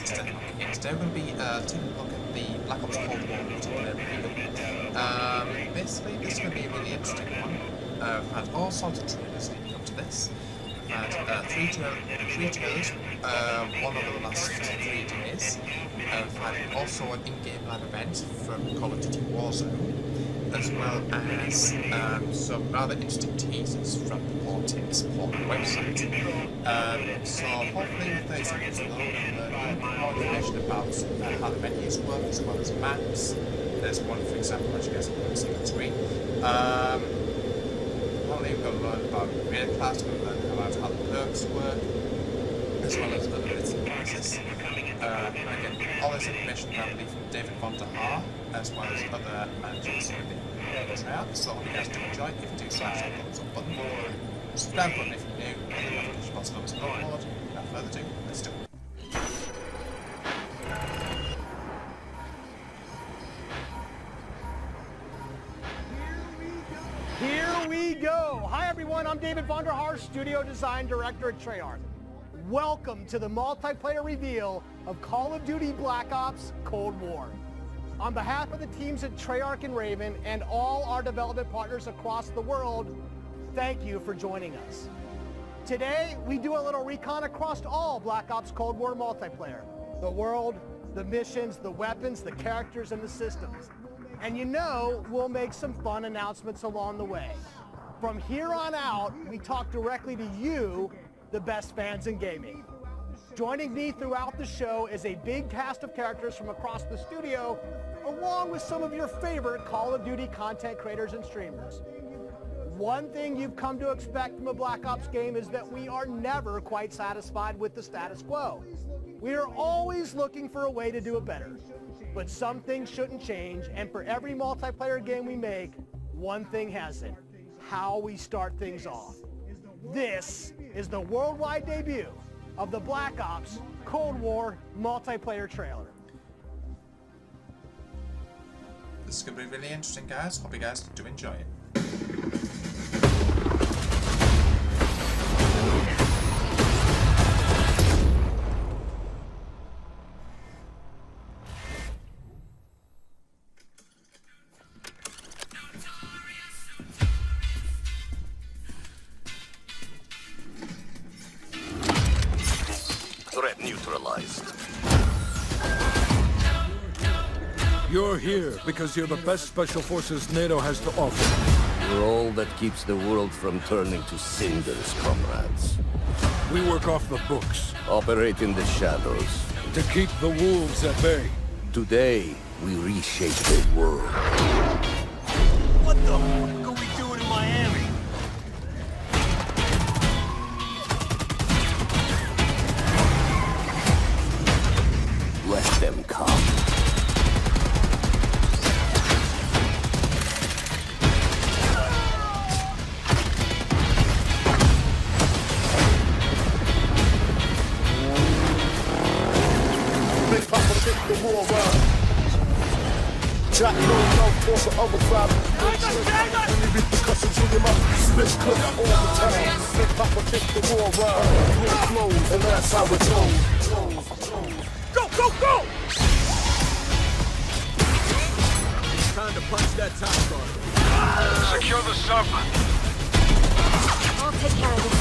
today we're going to be taking a look at the Black Ops Cold War multiplayer review. Basically, this is going to be a really interesting one. We've had all sorts of trailers leading up to this. We've had three trailers, one over the last 3 days. We've had also an in-game live event from Call of Duty Warzone, as well as some rather interesting teasers from the Fortnite Support-A-Creator website. So hopefully with 30 seconds alone, we'll learn a little bit more information about how the menus work, as well as maps. There's one, for example, which you guys can see on the screen. Hopefully we're going to learn about Creator Class, we're going to learn about how the perks work, as well as other bits and pieces. Again, all this information probably from David Von der Haar, as well as other managers who have been tryout. So I hope you guys do enjoy. If you do, smash that thumbs up button, subscribe button if you're new, and the notification bell so to upload. Without further ado, let's do it. Here we go! Hi everyone, I'm David Von der Haar, Studio Design Director at Treyarch. Welcome to the multiplayer reveal of Call of Duty Black Ops Cold War. On behalf of the teams at Treyarch and Raven and all our development partners across the world, thank you for joining us. Today, we do a little recon across all Black Ops Cold War multiplayer. The world, the missions, the weapons, the characters, and the systems. And you know, we'll make some fun announcements along the way. From here on out, we talk directly to you, the best fans in gaming. Joining me throughout the show is a big cast of characters from across the studio, along with some of your favorite Call of Duty content creators and streamers. One thing you've come to expect from a Black Ops game is that we are never quite satisfied with the status quo. We are always looking for a way to do it better. But some things shouldn't change, and for every multiplayer game we make, one thing hasn't: how we start things off. This is the worldwide debut of the Black Ops Cold War multiplayer trailer. This is going to be really interesting, guys. Hope you guys do enjoy it. Threat neutralized. You're here because you're the best special forces NATO has to offer. You're all that keeps the world from turning to cinders, comrades. We work off the books Operate in the shadows. to keep the wolves at bay. Today, we reshape the world. What the fuck are we doing in Miami? Let them come. Big Papa kick the war around. Jack no force of overdrive. Any repercussions in your mouth. Split clip all the time. Big Papa kick the war around. Rule flows, and that's how it goes. Go, go, go! Time to punch that top guard. Secure the sub. I'll take care of this.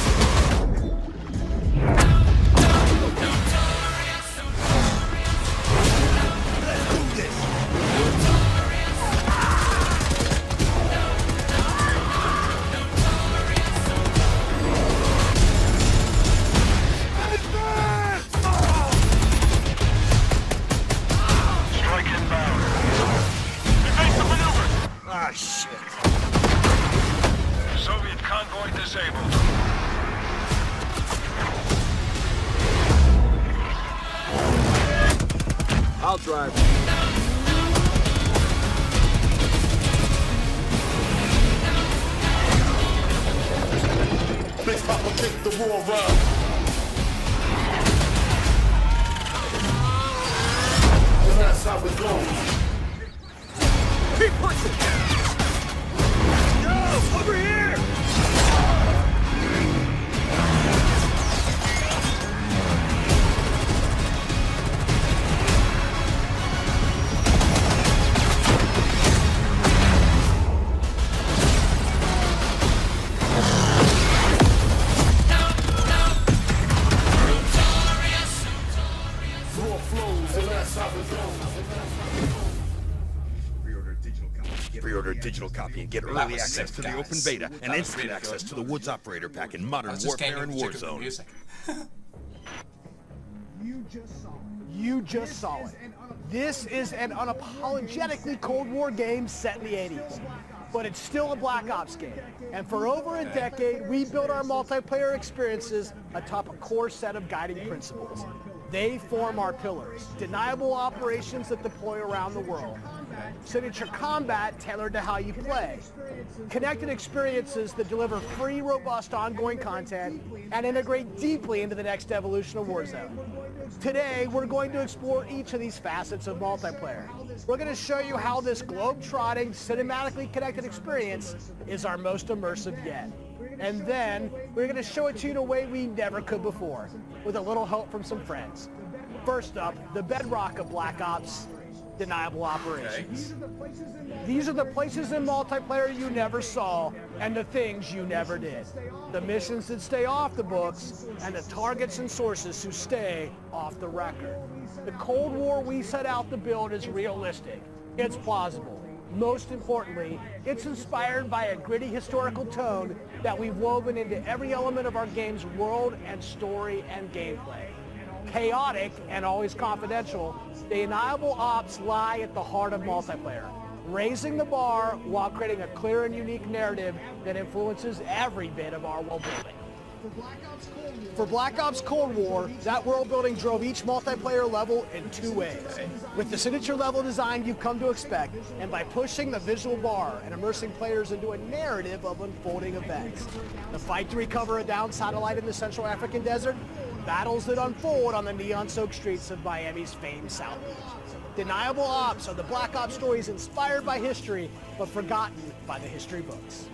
Strike inbound. Evasive maneuver. Ah, shit. Soviet convoy disabled. I'll drive. Big Papa kick the war around. And that's how it goes. Keep pushing! Yo, over here! digital copy and get early access to the open beta and instant access to the Woods Operator Pack in Modern Warfare and Warzone. You just saw it. This is an unapologetically Cold War game set in the 80s. But it's still a Black Ops game. And for over a decade, we built our multiplayer experiences atop a core set of guiding principles. They form our pillars. Deniable operations that deploy around the world. Signature combat tailored to how you play. Connected experiences that deliver free, robust, ongoing content and integrate deeply into the next evolution of Warzone. Today, we're going to explore each of these facets of multiplayer. We're going to show you how this globe-trotting, cinematically connected experience is our most immersive yet. And then, we're going to show it to you in a way we never could before, with a little help from some friends. First up, the bedrock of Black Ops, deniable operations. These are the places in multiplayer you never saw and the things you never did. The missions that stay off the books and the targets and sources who stay off the record. The Cold War we set out to build is realistic. It's plausible. Most importantly, it's inspired by a gritty historical tone that we've woven into every element of our game's world and story and gameplay. Chaotic and always confidential, the deniable ops lie at the heart of multiplayer, raising the bar while creating a clear and unique narrative that influences every bit of our world building. For Black Ops Cold War, that world building drove each multiplayer level in two ways. With the signature level design you've come to expect, and by pushing the visual bar and immersing players into a narrative of unfolding events. The fight to recover a downed satellite in the Central African desert, battles that unfold on the neon-soaked streets of Miami's famed South Beach. Deniable ops are the Black Ops stories inspired by history, but forgotten by the history books.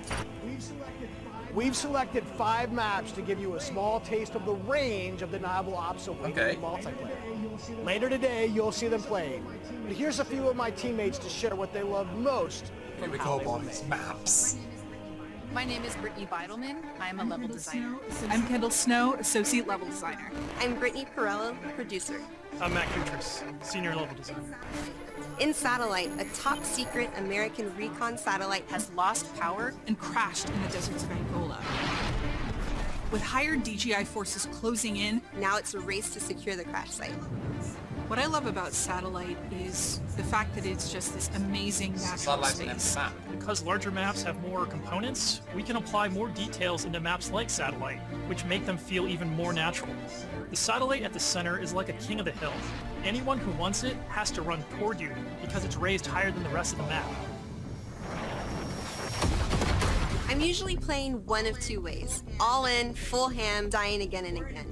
We've selected 5 maps to give you a small taste of the range of deniable ops awaiting in multiplayer. Later today, you'll see them played. But here's a few of my teammates to share what they love most from how they were made. Maps. My name is Brittany Beidelman. I'm a level designer. I'm Kendall Snow, associate level designer. I'm Brittany Perello, producer. I'm Matt Kutris, senior level designer. In Satellite, a top-secret American recon satellite has lost power and crashed in the deserts of Angola. With higher DGI forces closing in, now it's a race to secure the crash site. What I love about Satellite is the fact that it's just this amazing natural space. Because larger maps have more components, we can apply more details into maps like Satellite, which make them feel even more natural. The satellite at the center is like a king of the hill. Anyone who wants it has to run toward you because it's raised higher than the rest of the map. I'm usually playing one of 2 ways. All in, full ham, dying again and again.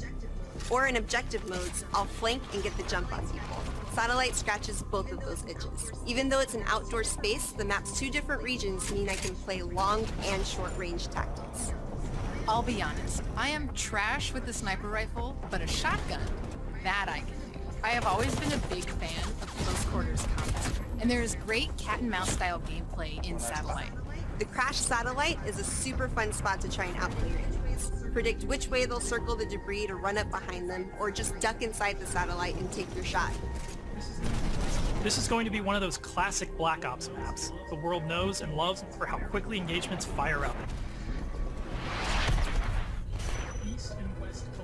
Or in objective modes, I'll flank and get the jump on people. Satellite scratches both of those itches. Even though it's an outdoor space, the map's 2 different regions mean I can play long and short range tactics. I'll be honest, I am trash with the sniper rifle, but a shotgun, that I can do. I have always been a big fan of close quarters combat, and there is great cat and mouse style gameplay in Satellite. The crashed satellite is a super fun spot to try and outplay your enemies. Predict which way they'll circle the debris to run up behind them, or just duck inside the satellite and take your shot. This is going to be one of those classic Black Ops maps the world knows and loves for how quickly engagements fire up.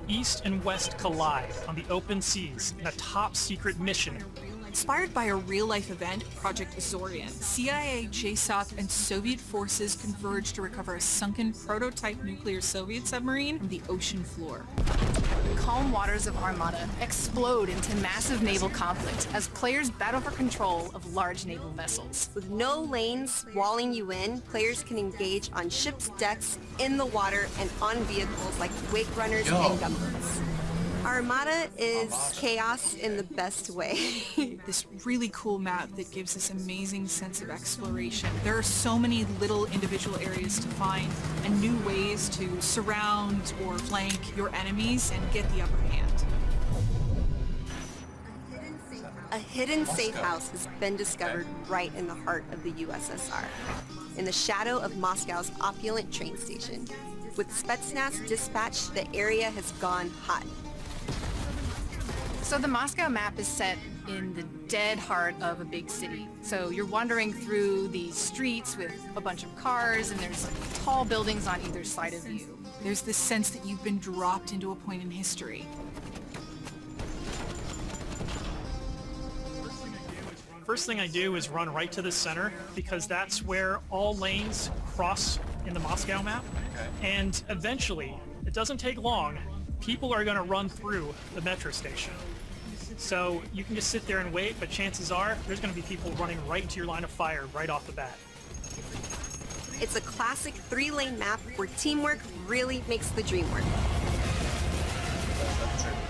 East and West collide on the open seas in a top-secret mission. Inspired by a real-life event, Project Azorian, CIA, JSOC, and Soviet forces converge to recover a sunken prototype nuclear Soviet submarine from the ocean floor. The calm waters of Armada explode into massive naval conflict as players battle for control of large naval vessels. With no lanes walling you in, players can engage on ships' decks, in the water, and on vehicles like wake runners and gunboats. Armada is chaos in the best way. This really cool map that gives this amazing sense of exploration. There are so many little individual areas to find and new ways to surround or flank your enemies and get the upper hand. A hidden safe house has been discovered right in the heart of the USSR, in the shadow of Moscow's opulent train station. With Spetsnaz dispatched, the area has gone hot. So the Moscow map is set in the dead heart of a big city. So you're wandering through these streets with a bunch of cars, and there's tall buildings on either side of you. There's this sense that you've been dropped into a point in history. First thing I do is run right to the center, because that's where all lanes cross in the Moscow map. Okay. And eventually, it doesn't take long, people are going to run through the metro station. So you can just sit there and wait, but chances are there's going to be people running right into your line of fire right off the bat. It's a classic 3-lane map where teamwork really makes the dream work.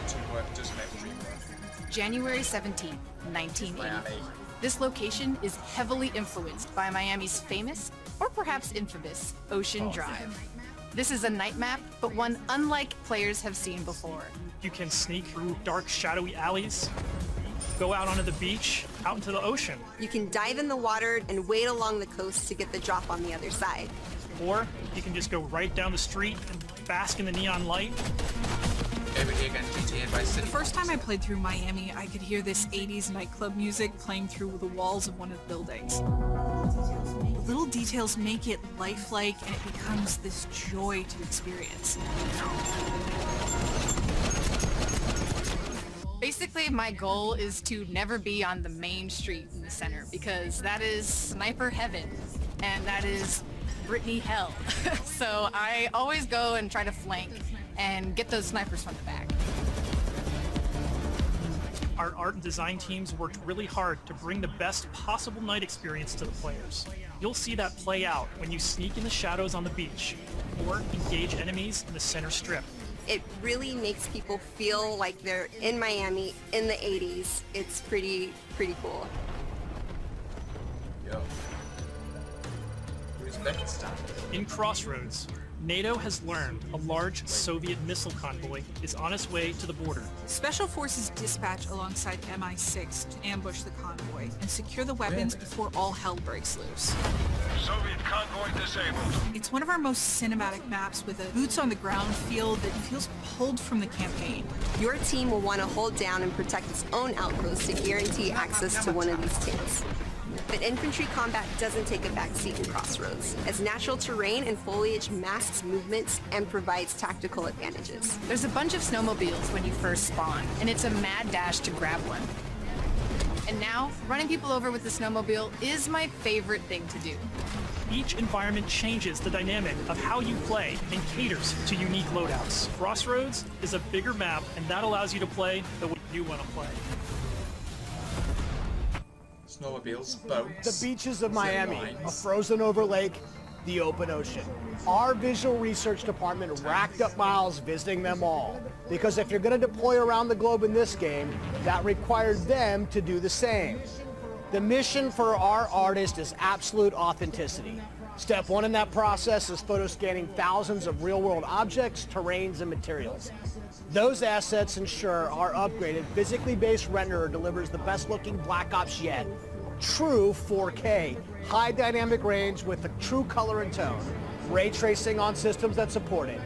Teamwork does make the dream work. January 17th, 1980. Miami. This location is heavily influenced by Miami's famous, or perhaps infamous, Ocean Drive. This is a night map, but one unlike players have seen before. You can sneak through dark, shadowy alleys, go out onto the beach, out into the ocean. You can dive in the water and wade along the coast to get the drop on the other side. Or you can just go right down the street and bask in the neon light. Over here again, GTA Vice City. The first time I played through Miami, I could hear this 80s nightclub music playing through the walls of one of the buildings. The little details make it lifelike, and it becomes this joy to experience. Basically, my goal is to never be on the main street in the center, because that is sniper heaven, and that is Brittany hell. So I always go and try to flank and get those snipers from the back. Our art and design teams worked really hard to bring the best possible night experience to the players. You'll see that play out when you sneak in the shadows on the beach, or engage enemies in the center strip. It really makes people feel like they're in Miami in the 80s. It's pretty cool. Yo. Uzbekistan. In Crossroads, NATO has learned a large Soviet missile convoy is on its way to the border. Special forces dispatch alongside MI6 to ambush the convoy and secure the weapons before all hell breaks loose. Soviet convoy disabled. It's one of our most cinematic maps with a boots-on-the-ground feel that feels pulled from the campaign. Your team will want to hold down and protect its own outposts to guarantee access to one of these tanks. But infantry combat doesn't take a backseat in Crossroads, as natural terrain and foliage masks movements and provides tactical advantages. There's a bunch of snowmobiles when you first spawn, and it's a mad dash to grab one. And now, running people over with the snowmobile is my favorite thing to do. Each environment changes the dynamic of how you play and caters to unique loadouts. Crossroads is a bigger map, and that allows you to play the way you want to play. Snowmobiles, boats. The beaches of Miami, a frozen over lake, the open ocean. Our visual research department racked up miles visiting them all, because if you're going to deploy around the globe in this game, that required them to do the same. The mission for our artist is absolute authenticity. Step one in that process is photo scanning thousands of real-world objects, terrains, and materials. Those assets ensure our upgraded, physically based renderer delivers the best-looking Black Ops yet. True 4K, high dynamic range with a true color and tone. Ray tracing on systems that support it.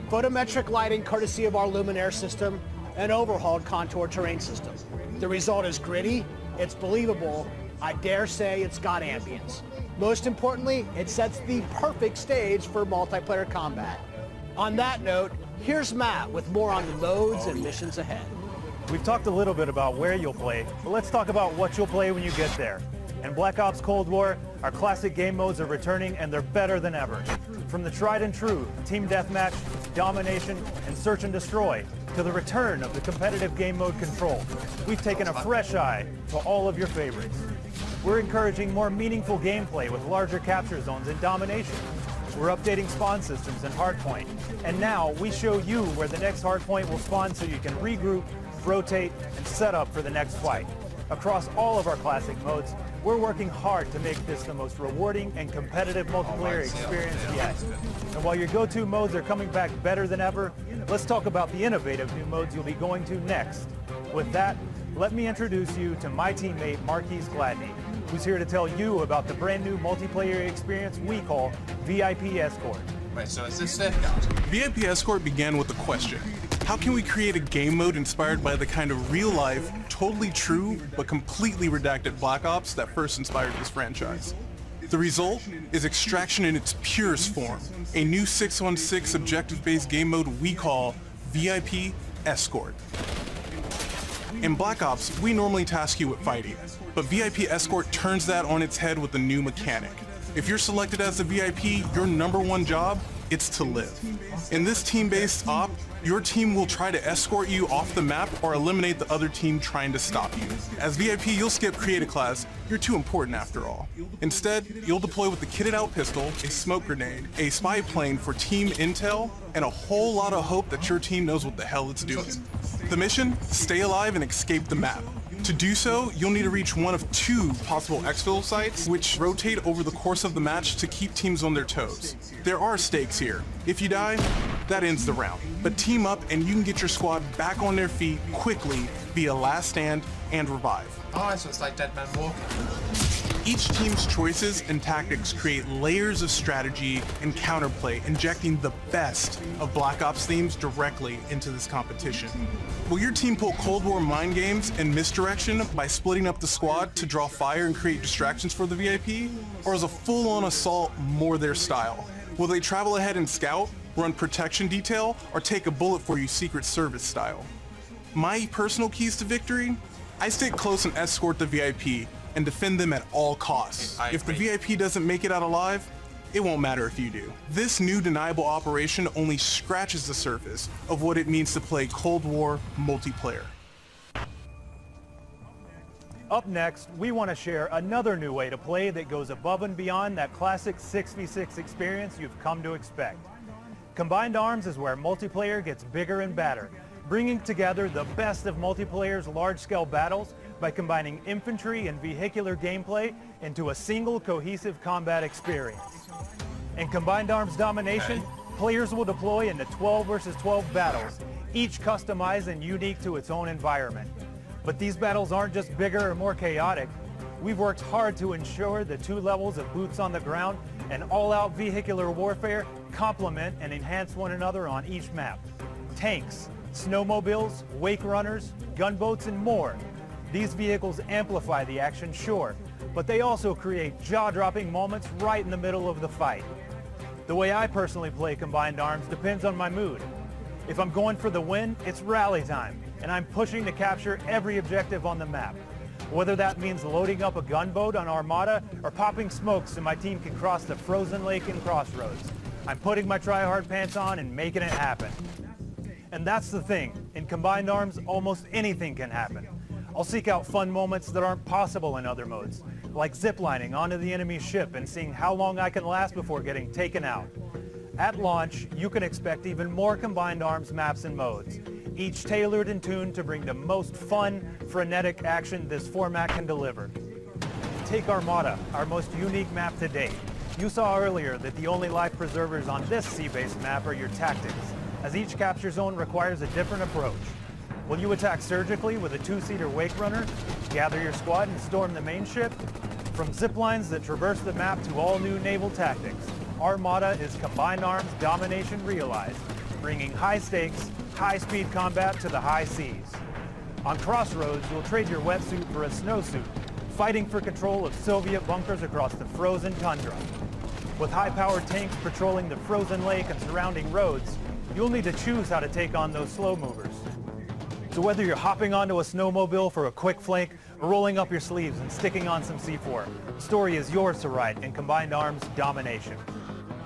Photometric lighting courtesy of our Luminaire system, and overhauled contour terrain system. The result is gritty, it's believable, I dare say it's got ambience. Most importantly, it sets the perfect stage for multiplayer combat. On that note, here's Matt with more on the modes and missions ahead. We've talked a little bit about where you'll play, but let's talk about what you'll play when you get there. In Black Ops Cold War, our classic game modes are returning, and they're better than ever. From the tried and true Team Deathmatch, Domination, and Search and Destroy, to the return of the competitive game mode Control, we've taken a fresh eye to all of your favorites. We're encouraging more meaningful gameplay with larger capture zones in Domination. We're updating spawn systems in Hardpoint. And now we show you where the next Hardpoint will spawn so you can regroup, rotate, and set up for the next fight. Across all of our classic modes, we're working hard to make this the most rewarding and competitive multiplayer experience yet. And while your go-to modes are coming back better than ever, let's talk about the innovative new modes you'll be going to next. With that, let me introduce you to my teammate Marquise Gladney, who's here to tell you about the brand new multiplayer experience we call VIP Escort. Wait, so is this Safeguard? VIP Escort began with a question. How can we create a game mode inspired by the kind of real-life, totally true, but completely redacted Black Ops that first inspired this franchise? The result is Extraction in its purest form, a new 616 objective-based game mode we call VIP Escort. In Black Ops, we normally task you with fighting, but VIP Escort turns that on its head with a new mechanic. If you're selected as the VIP, your #1 job, it's to live. In this team-based op, your team will try to escort you off the map or eliminate the other team trying to stop you. As VIP, you'll skip creative class. You're too important after all. Instead, you'll deploy with a kitted out pistol, a smoke grenade, a spy plane for team intel, and a whole lot of hope that your team knows what the hell it's doing. The mission? Stay alive and escape the map. To do so, you'll need to reach one of 2 possible exfil sites, which rotate over the course of the match to keep teams on their toes. There are stakes here. If you die, that ends the round. But team up and you can get your squad back on their feet quickly via last stand and revive. Oh, so it's like Dead Man Walking. Each team's choices and tactics create layers of strategy and counterplay, injecting the best of Black Ops themes directly into this competition. Will your team pull Cold War mind games and misdirection by splitting up the squad to draw fire and create distractions for the VIP? Or is a full-on assault more their style? Will they travel ahead and scout, run protection detail, or take a bullet for you Secret Service style? My personal keys to victory? I stick close and escort the VIP and defend them at all costs. If the VIP doesn't make it out alive, it won't matter if you do. This new deniable operation only scratches the surface of what it means to play Cold War multiplayer. Up next, we want to share another new way to play that goes above and beyond that classic 6v6 experience you've come to expect. Combined Arms is where multiplayer gets bigger and badder, bringing together the best of multiplayer's large-scale battles by combining infantry and vehicular gameplay into a single cohesive combat experience. In Combined Arms Domination, players will deploy into 12 versus 12 battles, each customized and unique to its own environment. But these battles aren't just bigger or more chaotic. We've worked hard to ensure the 2 levels of boots on the ground and all-out vehicular warfare complement and enhance one another on each map. Tanks, snowmobiles, wake runners, gunboats, and more. These vehicles amplify the action, sure, but they also create jaw-dropping moments right in the middle of the fight. The way I personally play Combined Arms depends on my mood. If I'm going for the win, it's rally time, and I'm pushing to capture every objective on the map. Whether that means loading up a gunboat on Armada or popping smokes so my team can cross the frozen lake in Crossroads, I'm putting my try-hard pants on and making it happen. And that's the thing, in Combined Arms, almost anything can happen. I'll seek out fun moments that aren't possible in other modes, like ziplining onto the enemy ship and seeing how long I can last before getting taken out. At launch, you can expect even more Combined Arms maps and modes, each tailored and tuned to bring the most fun, frenetic action this format can deliver. Take Armada, our most unique map to date. You saw earlier that the only life preservers on this sea-based map are your tactics, as each capture zone requires a different approach. Will you attack surgically with a 2-seater wake runner, gather your squad and storm the main ship? From ziplines that traverse the map to all new naval tactics, Armada is Combined Arms Domination realized, bringing high stakes, high-speed combat to the high seas. On Crossroads, you'll trade your wetsuit for a snowsuit, fighting for control of Soviet bunkers across the frozen tundra. With high-powered tanks patrolling the frozen lake and surrounding roads, you'll need to choose how to take on those slow movers. So whether you're hopping onto a snowmobile for a quick flank or rolling up your sleeves and sticking on some C4, the story is yours to write in Combined Arms Domination.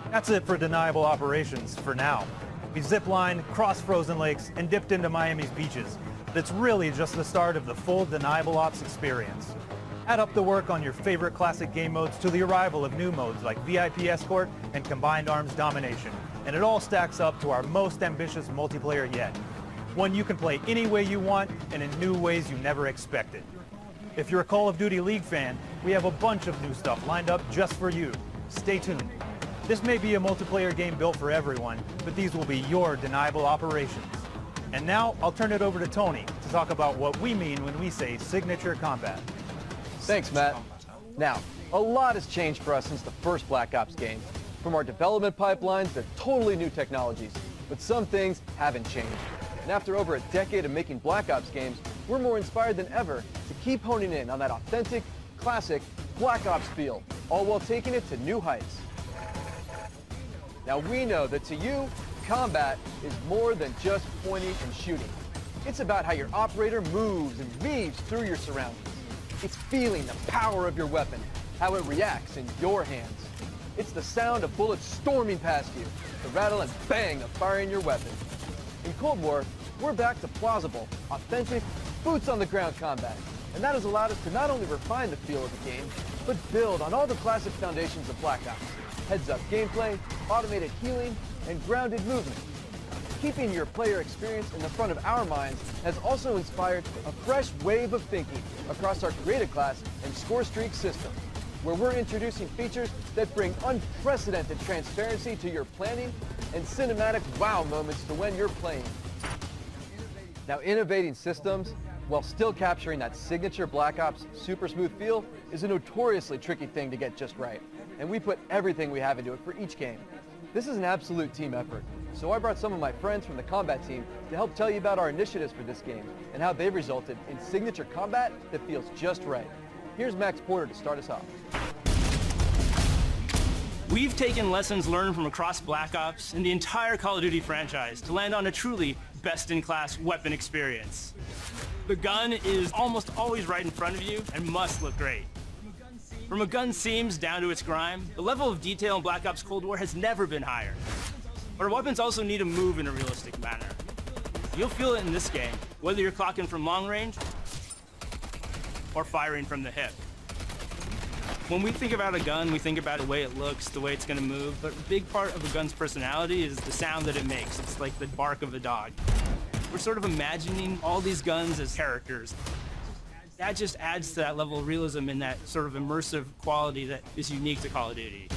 That's it for Deniable Operations for now. We've ziplined, crossed frozen lakes, and dipped into Miami's beaches. That's really just the start of the full Deniable Ops experience. Add up the work on your favorite classic game modes to the arrival of new modes like VIP Escort and Combined Arms Domination, and it all stacks up to our most ambitious multiplayer yet. One you can play any way you want and in new ways you never expected. If you're a Call of Duty League fan, we have a bunch of new stuff lined up just for you. Stay tuned. This may be a multiplayer game built for everyone, but these will be your Deniable Operations. And now, I'll turn it over to Tony to talk about what we mean when we say signature combat. Thanks, Matt. Now, a lot has changed for us since the first Black Ops game. From our development pipelines to totally new technologies, but some things haven't changed. And after over a decade of making Black Ops games, we're more inspired than ever to keep honing in on that authentic, classic Black Ops feel, all while taking it to new heights. Now we know that to you, combat is more than just pointing and shooting. It's about how your operator moves and weaves through your surroundings. It's feeling the power of your weapon, how it reacts in your hands. It's the sound of bullets storming past you, the rattle and bang of firing your weapon. In Cold War, we're back to plausible, authentic, boots-on-the-ground combat. And that has allowed us to not only refine the feel of the game, but build on all the classic foundations of Black Ops. Heads-up gameplay, automated healing, and grounded movement. Keeping your player experience in the front of our minds has also inspired a fresh wave of thinking across our Creator class and Score Streak system, where we're introducing features that bring unprecedented transparency to your planning and cinematic wow moments to when you're playing. Now, innovating systems while still capturing that signature Black Ops super smooth feel is a notoriously tricky thing to get just right, and we put everything we have into it for each game. This is an absolute team effort, so I brought some of my friends from the combat team to help tell you about our initiatives for this game and how they've resulted in signature combat that feels just right. Here's Max Porter to start us off. We've taken lessons learned from across Black Ops and the entire Call of Duty franchise to land on a truly best-in-class weapon experience. The gun is almost always right in front of you and must look great. From a gun's seams down to its grime, the level of detail in Black Ops Cold War has never been higher. But our weapons also need to move in a realistic manner. You'll feel it in this game, whether you're clocking from long range or firing from the hip. When we think about a gun, we think about the way it looks, the way it's going to move, but a big part of a gun's personality is the sound that it makes. It's like the bark of a dog. We're sort of imagining all these guns as characters. That just adds to that level of realism and that sort of immersive quality that is unique to Call of Duty.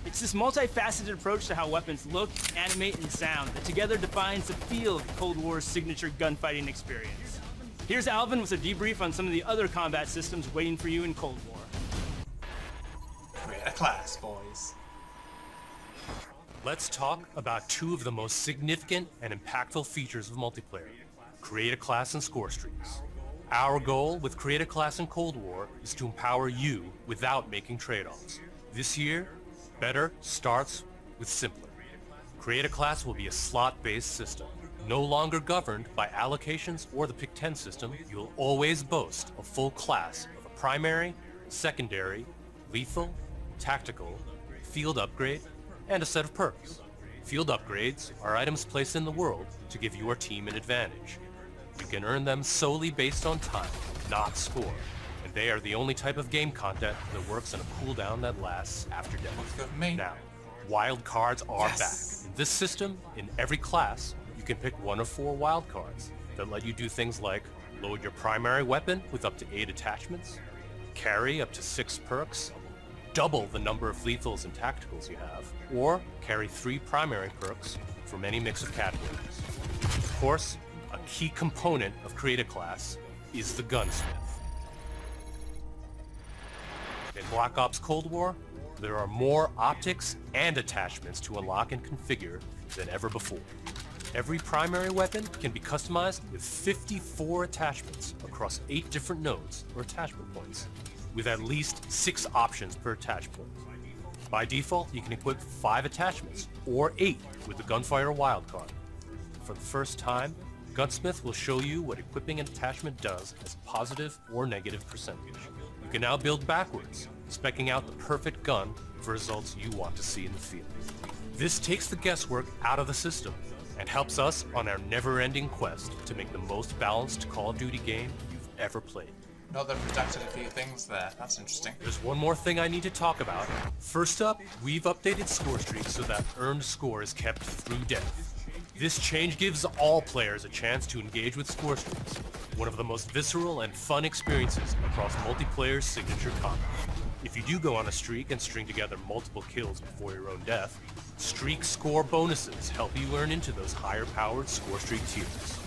It's this multifaceted approach to how weapons look, animate, and sound that together defines the feel of Cold War's signature gunfighting experience. Here's Alvin with a debrief on some of the other combat systems waiting for you in Cold War. Create a class, boys. Let's talk about two of the most significant and impactful features of multiplayer. Create a class and score streaks. Our goal with Create a Class in Cold War is to empower you without making trade-offs. This year, better starts with simpler. Create a Class will be a slot-based system. No longer governed by allocations or the Pick 10 system, you'll always boast a full class of a primary, secondary, lethal, tactical, field upgrade, and a set of perks. Field upgrades are items placed in the world to give your team an advantage. You can earn them solely based on time, not score, and they are the only type of game content that works on a cooldown that lasts after death. Now, wild cards are back. In this system, in every class, you can pick one of 4 wild cards that let you do things like load your primary weapon with up to 8 attachments, carry up to 6 perks, double the number of lethals and tacticals you have, or carry 3 primary perks from any mix of categories. Of course, a key component of Create a Class is the gunsmith. In Black Ops Cold War, there are more optics and attachments to unlock and configure than ever before. Every primary weapon can be customized with 54 attachments across 8 different nodes or attachment points, with at least 6 options per attach point. By default, you can equip 5 attachments, or 8 with the Gunfighter wildcard. For the first time, Gunsmith will show you what equipping an attachment does as a positive or negative percentage. You can now build backwards, speccing out the perfect gun for results you want to see in the field. This takes the guesswork out of the system and helps us on our never-ending quest to make the most balanced Call of Duty game you've ever played. No, they've redacted a few things there. That's interesting. There's one more thing I need to talk about. First up, we've updated score streaks so that earned score is kept through death. This change gives all players a chance to engage with score streaks, one of the most visceral and fun experiences across multiplayer's signature combat. If you do go on a streak and string together multiple kills before your own death, streak score bonuses help you earn into those higher-powered score streak tiers.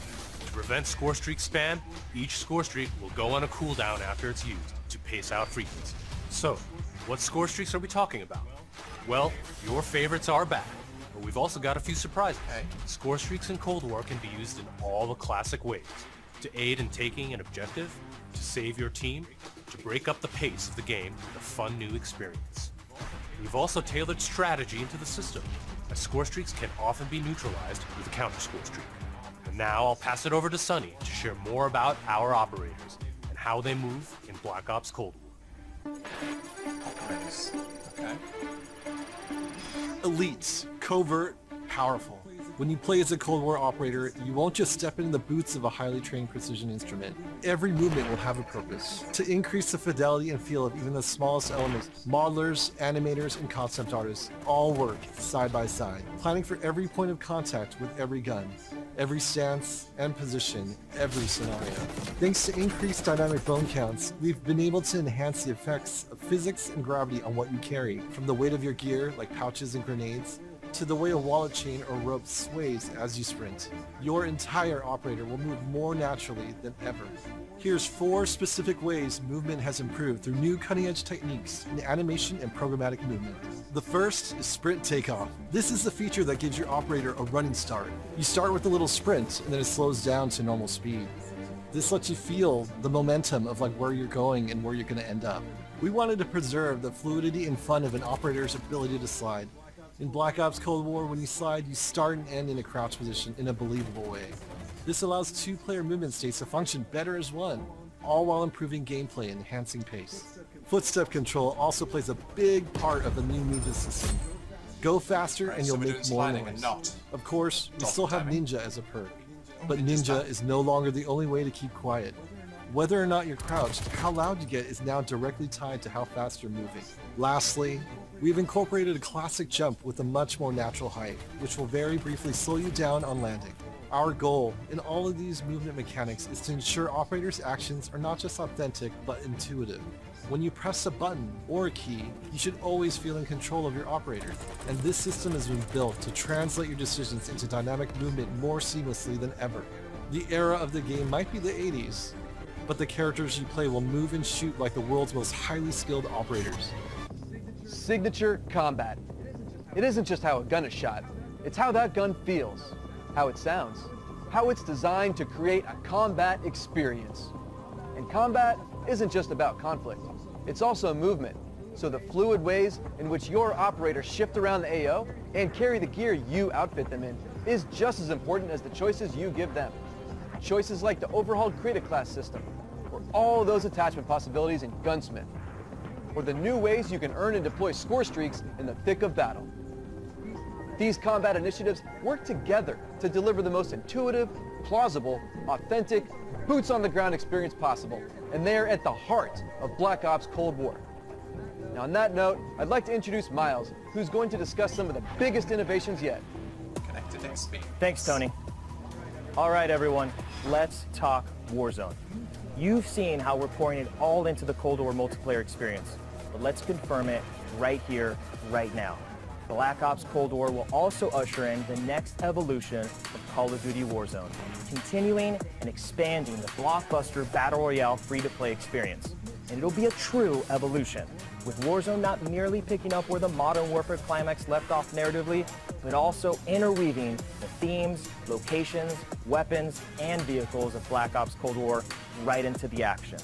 To prevent score streak spam, each score streak will go on a cooldown after it's used to pace out frequency. So, what score streaks are we talking about? Well, your favorites are back. But we've also got a few surprises. Score streaks in Cold War can be used in all the classic ways. To aid in taking an objective, to save your team, to break up the pace of the game with a fun new experience. We've also tailored strategy into the system, as score streaks can often be neutralized with a counter score streak. And now I'll pass it over to Sunny to share more about our operators and how they move in Black Ops Cold War. Operators. Okay. Elites, covert, powerful. When you play as a Cold War operator, you won't just step into the boots of a highly trained precision instrument. Every movement will have a purpose. To increase the fidelity and feel of even the smallest elements, modelers, animators, and concept artists all work side by side, planning for every point of contact with every gun, every stance and position, every scenario. Thanks to increased dynamic bone counts, we've been able to enhance the effects of physics and gravity on what you carry, from the weight of your gear, like pouches and grenades, to the way a wallet chain or rope sways as you sprint. Your entire operator will move more naturally than ever. Here's 4 specific ways movement has improved through new cutting-edge techniques in animation and programmatic movement. The first is sprint takeoff. This is the feature that gives your operator a running start. You start with a little sprint and then it slows down to normal speed. This lets you feel the momentum of where you're going and where you're going to end up. We wanted to preserve the fluidity and fun of an operator's ability to slide. In Black Ops Cold War, when you slide, you start and end in a crouch position in a believable way. This allows 2-player movement states to function better as one, all while improving gameplay and enhancing pace. Footstep control also plays a big part of the new movement system. Go faster and you'll make more noise. Of course, we still have Ninja as a perk, but Ninja is no longer the only way to keep quiet. Whether or not you're crouched, how loud you get is now directly tied to how fast you're moving. Lastly, we've incorporated a classic jump with a much more natural height, which will very briefly slow you down on landing. Our goal in all of these movement mechanics is to ensure operators' actions are not just authentic, but intuitive. When you press a button or a key, you should always feel in control of your operator, and this system has been built to translate your decisions into dynamic movement more seamlessly than ever. The era of the game might be the 80s, but the characters you play will move and shoot like the world's most highly skilled operators. Signature combat. It isn't just how a gun is shot, it's how that gun feels, how it sounds, how it's designed to create a combat experience. And combat isn't just about conflict, it's also movement. So the fluid ways in which your operators shift around the AO and carry the gear you outfit them in is just as important as the choices you give them. Choices like the overhauled Create a Class system, or all those attachment possibilities in Gunsmith, or the new ways you can earn and deploy score streaks in the thick of battle. These combat initiatives work together to deliver the most intuitive, plausible, authentic, boots-on-the-ground experience possible, and they're at the heart of Black Ops Cold War. Now on that note, I'd like to introduce Miles, who's going to discuss some of the biggest innovations yet. Connected experience. Thanks, Tony. All right, everyone, let's talk Warzone. You've seen how we're pouring it all into the Cold War multiplayer experience, but let's confirm it right here, right now. Black Ops Cold War will also usher in the next evolution of Call of Duty Warzone, continuing and expanding the blockbuster Battle Royale free-to-play experience. And it'll be a true evolution, with Warzone not merely picking up where the Modern Warfare climax left off narratively, but also interweaving the themes, locations, weapons, and vehicles of Black Ops Cold War right into the action.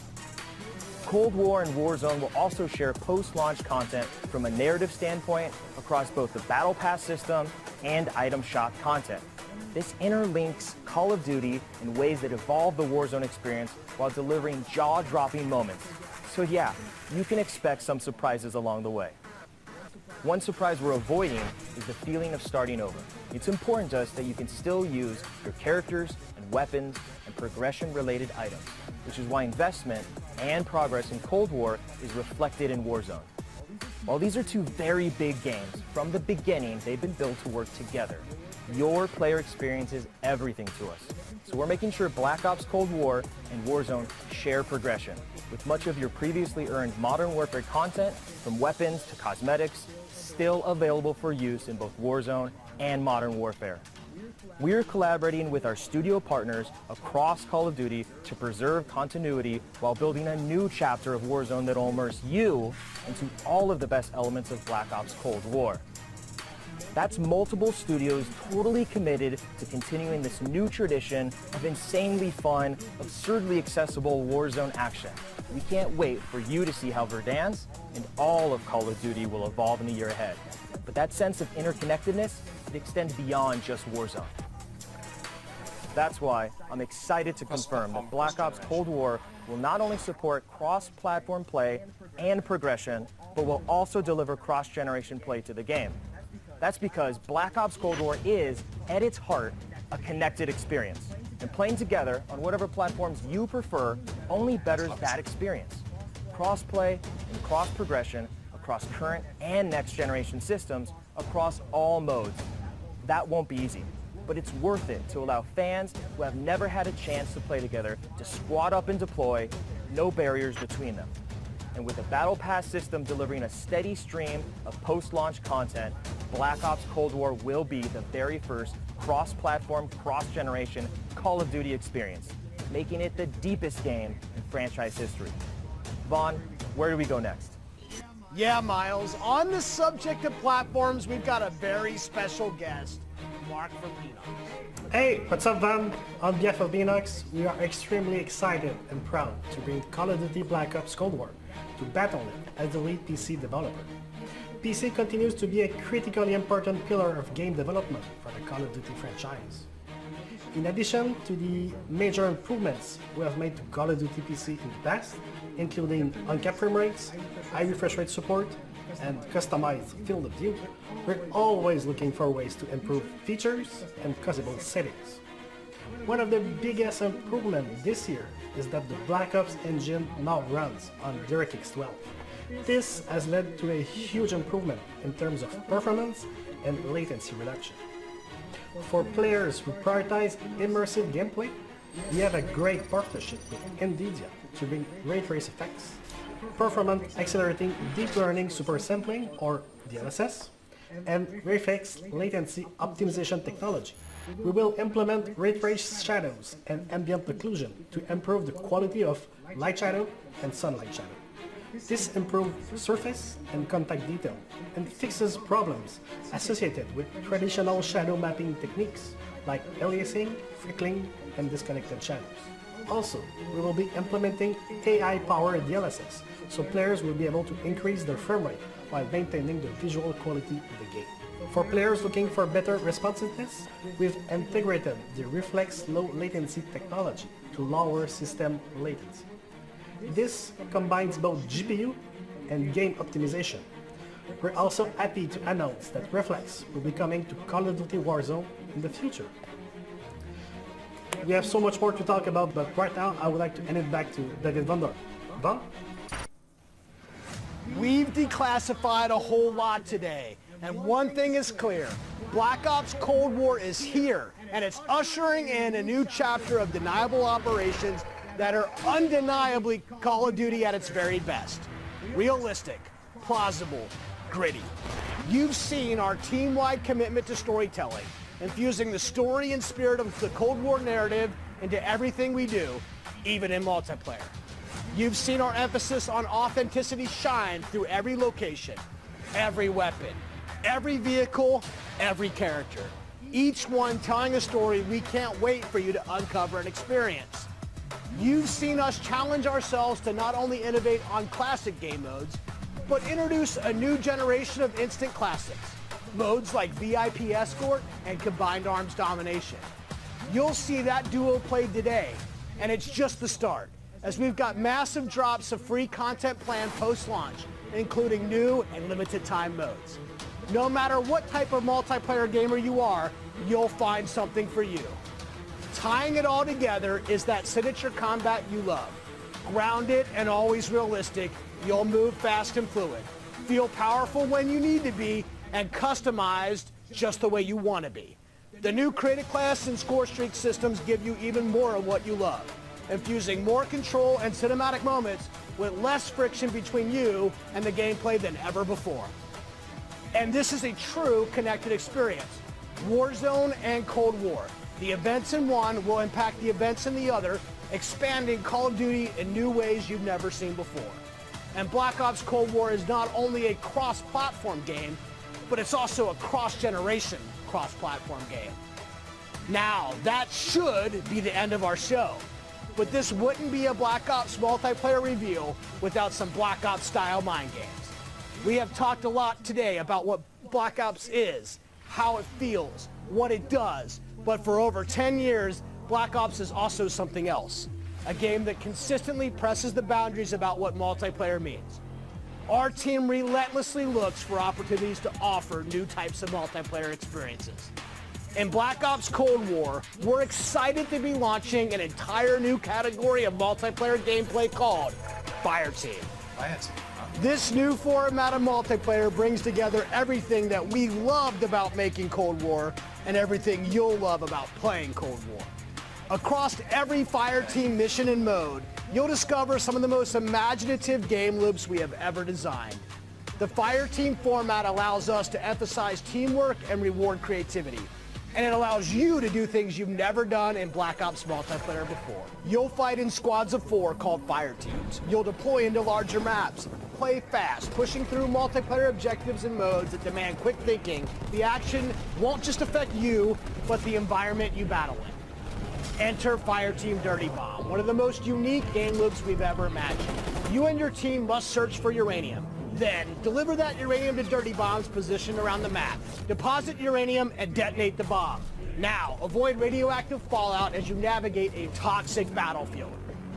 Cold War and Warzone will also share post-launch content from a narrative standpoint across both the Battle Pass system and item shop content. This interlinks Call of Duty in ways that evolve the Warzone experience while delivering jaw-dropping moments. So yeah, you can expect some surprises along the way. One surprise we're avoiding is the feeling of starting over. It's important to us that you can still use your characters and weapons and progression-related items, which is why investment and progress in Cold War is reflected in Warzone. While these are two very big games, from the beginning they've been built to work together. Your player experience is everything to us. So we're making sure Black Ops Cold War and Warzone share progression, with much of your previously earned Modern Warfare content, from weapons to cosmetics, still available for use in both Warzone and Modern Warfare. We're collaborating with our studio partners across Call of Duty to preserve continuity while building a new chapter of Warzone that will immerse you into all of the best elements of Black Ops Cold War. That's multiple studios totally committed to continuing this new tradition of insanely fun, absurdly accessible Warzone action. We can't wait for you to see how Verdansk and all of Call of Duty will evolve in the year ahead. But that sense of interconnectedness, it extends beyond just Warzone. That's why I'm excited to confirm that Black Ops Cold War will not only support cross-platform play and progression, but will also deliver cross-generation play to the game. That's because Black Ops Cold War is, at its heart, a connected experience. And playing together on whatever platforms you prefer only betters that experience. Cross-play and cross-progression across current and next-generation systems across all modes. That won't be easy, but it's worth it to allow fans who have never had a chance to play together to squad up and deploy, no barriers between them. And with the Battle Pass system delivering a steady stream of post-launch content, Black Ops Cold War will be the very first cross-platform, cross-generation Call of Duty experience, making it the deepest game in franchise history. Vaughn, where do we go next? Yeah, Miles, on the subject of platforms, we've got a very special guest, Mark from Bocw. Hey, what's up, Van? On behalf of Bocw, we are extremely excited and proud to bring Call of Duty Black Ops Cold War to Battle.net as the lead PC developer. PC continues to be a critically important pillar of game development for the Call of Duty franchise. In addition to the major improvements we have made to Call of Duty PC in the past, including uncapped frame rates, high refresh rate support, and customized field of view, we're always looking for ways to improve features and possible settings. One of the biggest improvements this year is that the Black Ops engine now runs on DirectX 12. This has led to a huge improvement in terms of performance and latency reduction. For players who prioritize immersive gameplay, we have a great partnership with NVIDIA to bring ray trace effects, performance accelerating deep learning supersampling or DLSS, and RayFX latency optimization technology. We will implement ray trace shadows and ambient occlusion to improve the quality of light shadow and sunlight shadow. This improves surface and contact detail and fixes problems associated with traditional shadow mapping techniques like aliasing, flickering, and disconnected shadows. Also, we will be implementing AI-powered DLSS, so players will be able to increase their frame rate while maintaining the visual quality of the game. For players looking for better responsiveness, we've integrated the Reflex low latency technology to lower system latency. This combines both GPU and game optimization. We're also happy to announce that Reflex will be coming to Call of Duty Warzone in the future. We have so much more to talk about, but right now I would like to hand it back to David Vondor. Von? We've declassified a whole lot today, and one thing is clear. Black Ops Cold War is here, and it's ushering in a new chapter of deniable operations that are undeniably Call of Duty at its very best. Realistic, plausible, gritty. You've seen our team-wide commitment to storytelling, infusing the story and spirit of the Cold War narrative into everything we do, even in multiplayer. You've seen our emphasis on authenticity shine through every location, every weapon, every vehicle, every character. Each one telling a story we can't wait for you to uncover and experience. You've seen us challenge ourselves to not only innovate on classic game modes, but introduce a new generation of instant classics. Modes like VIP Escort and Combined Arms Domination. You'll see that duo played today, and it's just the start, as we've got massive drops of free content planned post-launch, including new and limited time modes. No matter what type of multiplayer gamer you are, you'll find something for you. Tying it all together is that signature combat you love. Grounded and always realistic, you'll move fast and fluid, feel powerful when you need to be, and customized just the way you want to be. The new Creator Class and Score Streak systems give you even more of what you love, infusing more control and cinematic moments with less friction between you and the gameplay than ever before. And this is a true connected experience. Warzone and Cold War. The events in one will impact the events in the other, expanding Call of Duty in new ways you've never seen before. And Black Ops Cold War is not only a cross-platform game, but it's also a cross-generation, cross-platform game. Now, that should be the end of our show, but this wouldn't be a Black Ops multiplayer reveal without some Black Ops style mind games. We have talked a lot today about what Black Ops is, how it feels, what it does, but for over 10 years, Black Ops is also something else. A game that consistently presses the boundaries about what multiplayer means. Our team relentlessly looks for opportunities to offer new types of multiplayer experiences. In Black Ops Cold War, we're excited to be launching an entire new category of multiplayer gameplay called Fireteam. This new format of multiplayer brings together everything that we loved about making Cold War and everything you'll love about playing Cold War. Across every Fireteam mission and mode, you'll discover some of the most imaginative game loops we have ever designed. The Fireteam format allows us to emphasize teamwork and reward creativity. And it allows you to do things you've never done in Black Ops multiplayer before. You'll fight in squads of 4 called fire teams. You'll deploy into larger maps, play fast, pushing through multiplayer objectives and modes that demand quick thinking. The action won't just affect you, but the environment you battle in. Enter Fireteam Dirty Bomb, one of the most unique game loops we've ever imagined. You and your team must search for uranium. Then, deliver that uranium to Dirty Bombs positioned around the map. Deposit uranium and detonate the bomb. Now, avoid radioactive fallout as you navigate a toxic battlefield.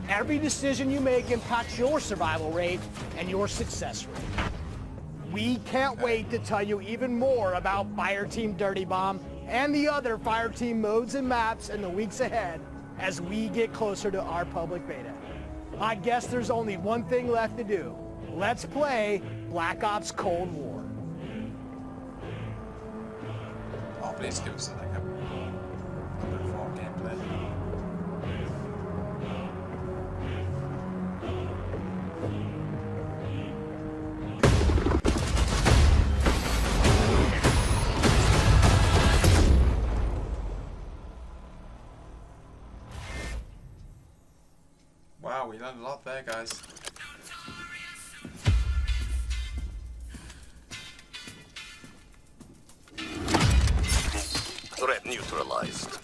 Every decision you make impacts your survival rate and your success rate. We can't wait to tell you even more about Fireteam Dirty Bomb and the other Fireteam modes and maps in the weeks ahead as we get closer to our public beta. I guess there's only one thing left to do. Let's play Black Ops Cold War. Oh, please give us like a bit of more gameplay. Wow, we learned a lot there, guys. Threat neutralized.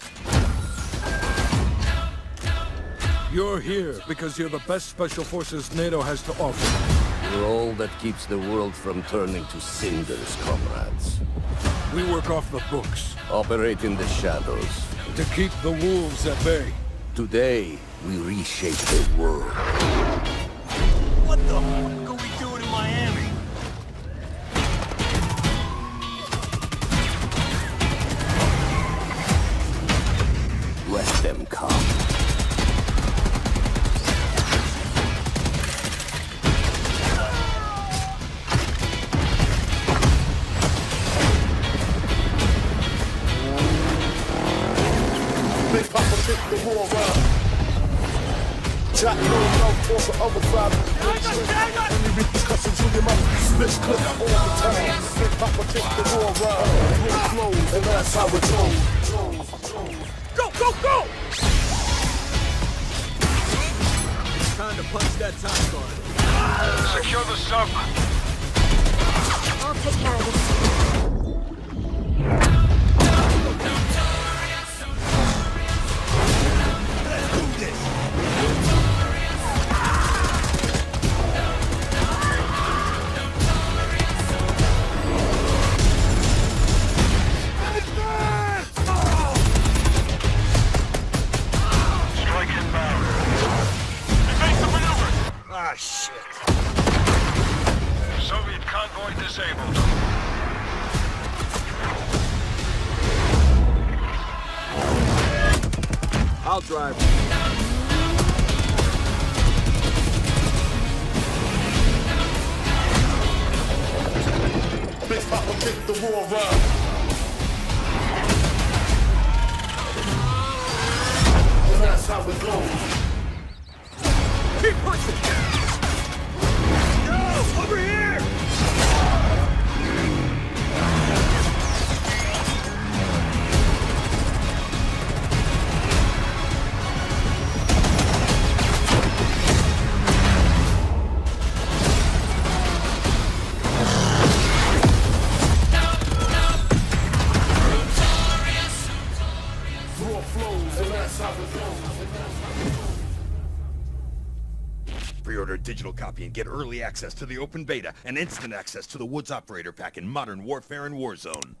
You're here because you're the best special forces NATO has to offer. You're all that keeps the world from turning to cinders, comrades. We work off the books. Operate in the shadows. To keep the wolves at bay. Today, we reshape the world. What the fuck are we doing in Miami? Let them come. Big Papa kick the war around. Jack no force of overdrive. And you repercussions in your mouth. Split clip all the time. Big Papa kick the war around. Real flows, and that's how it goes. Go, go, go! It's time to punch that time card. Secure the sub. I'll take care of this. Ah, shit. Soviet convoy disabled. I'll drive. Big Papa kick the war around. And that's how it goes. Keep pushing! No! Over here! raw flows, and that's how it goes. Pre-order a digital copy and get early access to the open beta and instant access to the Woods Operator Pack in Modern Warfare and Warzone.